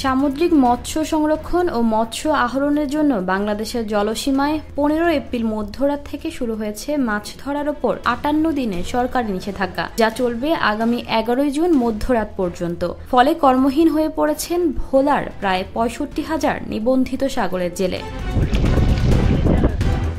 সামুদ্রিক মৎস্য সংরক্ষণ ও মৎস্য আহরণের জন্য বাংলাদেশের জলসীমায় 15 এপ্রিল মধ্যরাত থেকে শুরু হয়েছে মাছ ধরার ওপর 58 দিনের সরকারি নিষেধাজ্ঞা, যা চলবে আগামী 11 জুন মধ্যরাত পর্যন্ত। ফলে কর্মহীন হয়ে পড়েছেন ভোলার প্রায় 65,000 নিবন্ধিত সাগরের জেলে।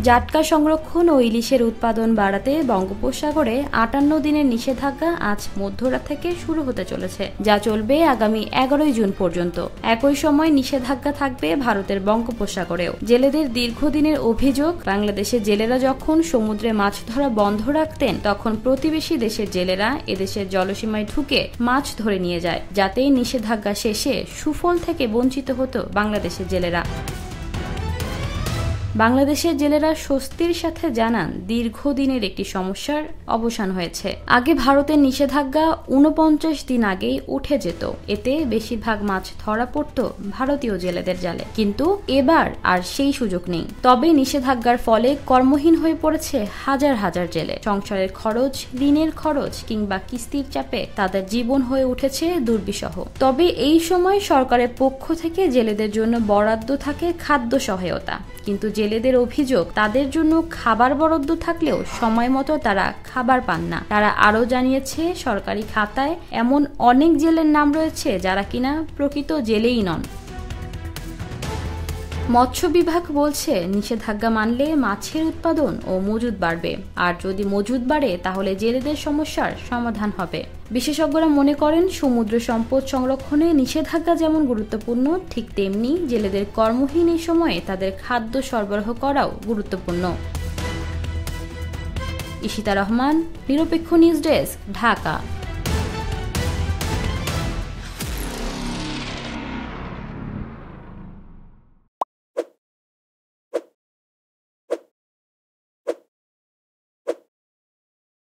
জাটকা সংরক্ষণ ও ইলিশের উৎপাদন বাড়াতে বঙ্গোপসাগরে 58 দিনের নিষেধাজ্ঞা আজ মধ্যরাত থেকে শুরু হতে চলেছে, যা চলবে আগামী 11 জুন পর্যন্ত। একই সময় নিষেধাজ্ঞা থাকবে ভারতের বঙ্গোপসাগরেও। জেলেদের দীর্ঘদিনের অভিযোগ, বাংলাদেশের জেলেরা যখন সমুদ্রে মাছ ধরা বন্ধ রাখতেন, তখন প্রতিবেশী দেশের জেলেরা এদেশের জলসীমায় ঢুকে মাছ ধরে নিয়ে যায়, যাতে নিষেধাজ্ঞা শেষে সুফল থেকে বঞ্চিত হতো বাংলাদেশের জেলেরা। বাংলাদেশের জেলেরা স্বস্তির সাথে জানান, দীর্ঘদিনের একটি সমস্যার অবসান হয়েছে। আগে ভারতের নিষেধাজ্ঞা 49 দিন আগেই উঠে যেত, এতে বেশিরভাগ মাছ ধরা পড়ত ভারতীয় জেলেদের জালে। কিন্তু এবার আর সেই সুযোগ নেই। তবে নিষেধাজ্ঞার ফলে কর্মহীন হয়ে পড়েছে হাজার হাজার জেলে। সংসারের খরচ, ঋণের খরচ কিংবা কিস্তির চাপে তাদের জীবন হয়ে উঠেছে দুর্বিষহ। তবে এই সময় সরকারের পক্ষ থেকে জেলেদের জন্য বরাদ্দ থাকে খাদ্য সহায়তা, কিন্তু জেলেদের অভিযোগ, তাদের জন্য খাবার বরাদ্দ থাকলেও সময় মতো তারা খাবার পান না। তারা আরও জানিয়েছে, সরকারি খাতায় এমন অনেক জেলের নাম রয়েছে যারা কিনা প্রকৃত জেলেই নন। মৎস্য বিভাগ বলছে, নিষেধাজ্ঞা মানলে মাছের উৎপাদন ও মজুদ বাড়বে, আর যদি মজুদ বাড়ে তাহলে জেলেদের সমস্যার সমাধান হবে। বিশেষজ্ঞরা মনে করেন, সমুদ্র সম্পদ সংরক্ষণে নিষেধাজ্ঞা যেমন গুরুত্বপূর্ণ, ঠিক তেমনি জেলেদের কর্মহীন এই সময়ে তাদের খাদ্য সরবরাহ করাও গুরুত্বপূর্ণ। ইশিতা রহমান, নিরপেক্ষ নিউজ ডেস্ক, ঢাকা।